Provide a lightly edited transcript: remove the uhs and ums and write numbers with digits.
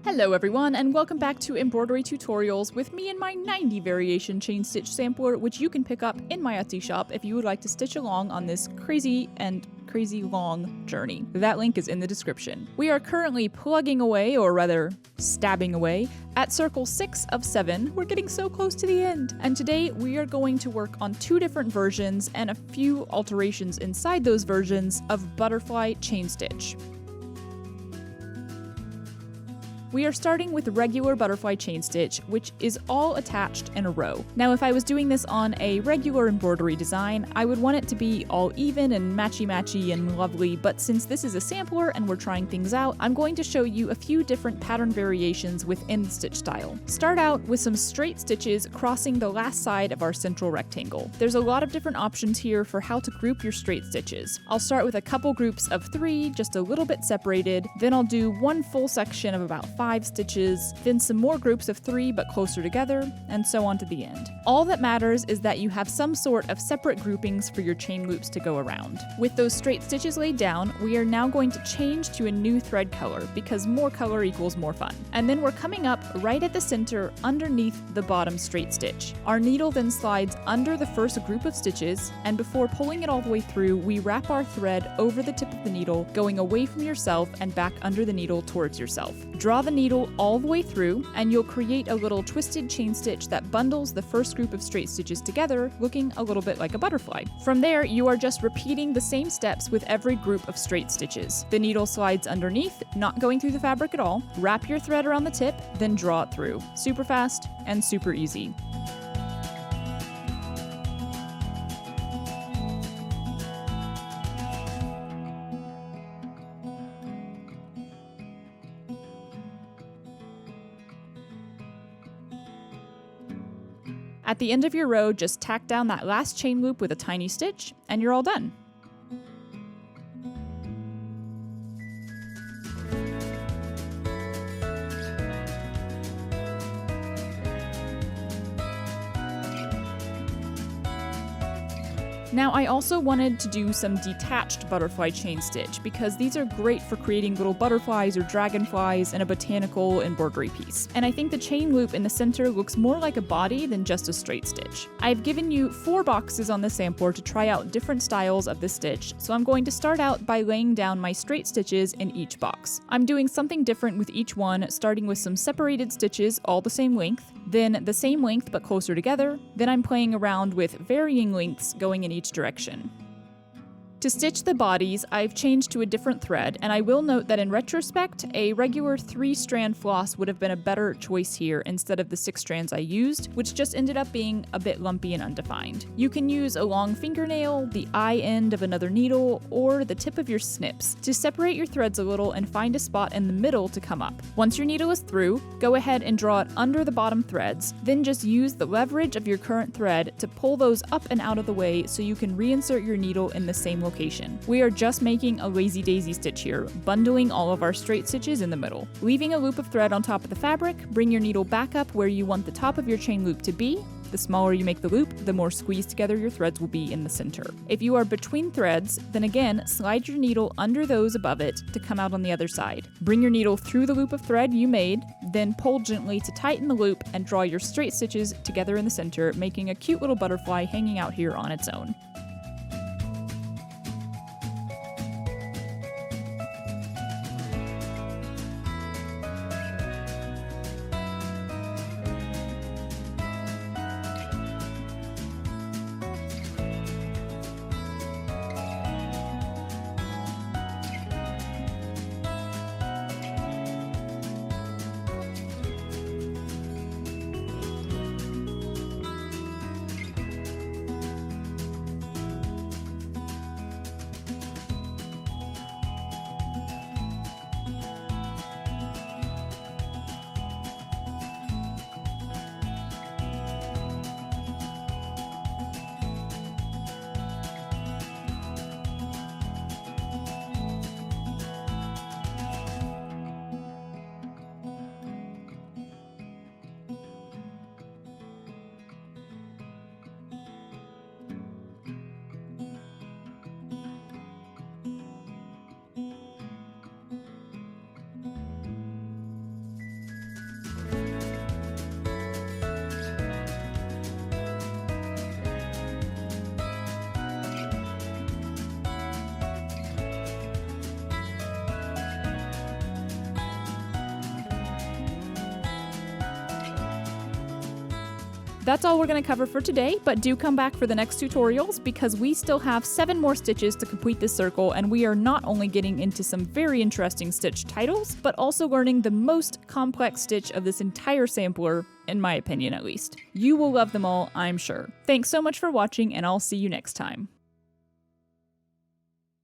Hello everyone, and welcome back to Embroidery Tutorials with me and my 90 variation chain stitch sampler, which you can pick up in my Etsy shop if you would like to stitch along on this crazy long journey. That link is in the description. We are currently plugging away, or rather stabbing away, at circle 6 of 7. We're getting so close to the end. And today we are going to work on 2 different versions and a few alterations inside those versions of butterfly chain stitch. We are starting with regular butterfly chain stitch, which is all attached in a row. Now, if I was doing this on a regular embroidery design, I would want it to be all even and matchy-matchy and lovely, but since this is a sampler and we're trying things out, I'm going to show you a few different pattern variations within the stitch style. Start out with some straight stitches crossing the last side of our central rectangle. There's a lot of different options here for how to group your straight stitches. I'll start with a couple groups of 3, just a little bit separated, then I'll do one full section of about 5 stitches, then some more groups of 3 but closer together, and so on to the end. All that matters is that you have some sort of separate groupings for your chain loops to go around. With those straight stitches laid down, we are now going to change to a new thread color, because more color equals more fun. And then we're coming up right at the center underneath the bottom straight stitch. Our needle then slides under the first group of stitches, and before pulling it all the way through, we wrap our thread over the tip of the needle, going away from yourself and back under the needle towards yourself. Draw the needle all the way through, and you'll create a little twisted chain stitch that bundles the first group of straight stitches together, looking a little bit like a butterfly. From there, you are just repeating the same steps with every group of straight stitches. The needle slides underneath, not going through the fabric at all. Wrap your thread around the tip, then draw it through. Super fast and super easy. At the end of your row, just tack down that last chain loop with a tiny stitch, and you're all done. Now, I also wanted to do some detached butterfly chain stitch because these are great for creating little butterflies or dragonflies in a botanical embroidery piece. And I think the chain loop in the center looks more like a body than just a straight stitch. I've given you 4 boxes on the sampler to try out different styles of this stitch, so I'm going to start out by laying down my straight stitches in each box. I'm doing something different with each one, starting with some separated stitches all the same length, then the same length but closer together, then I'm playing around with varying lengths going in each direction. To stitch the bodies, I've changed to a different thread, and I will note that in retrospect, a regular 3-strand floss would have been a better choice here instead of the 6 strands I used, which just ended up being a bit lumpy and undefined. You can use a long fingernail, the eye end of another needle, or the tip of your snips to separate your threads a little and find a spot in the middle to come up. Once your needle is through, go ahead and draw it under the bottom threads, then just use the leverage of your current thread to pull those up and out of the way so you can reinsert your needle in the same location. We are just making a lazy daisy stitch here, bundling all of our straight stitches in the middle. Leaving a loop of thread on top of the fabric, bring your needle back up where you want the top of your chain loop to be. The smaller you make the loop, the more squeezed together your threads will be in the center. If you are between threads, then again, slide your needle under those above it to come out on the other side. Bring your needle through the loop of thread you made, then pull gently to tighten the loop and draw your straight stitches together in the center, making a cute little butterfly hanging out here on its own. That's all we're going to cover for today, but do come back for the next tutorials because we still have 7 more stitches to complete this circle, and we are not only getting into some very interesting stitch titles, but also learning the most complex stitch of this entire sampler, in my opinion at least. You will love them all, I'm sure. Thanks so much for watching, and I'll see you next time.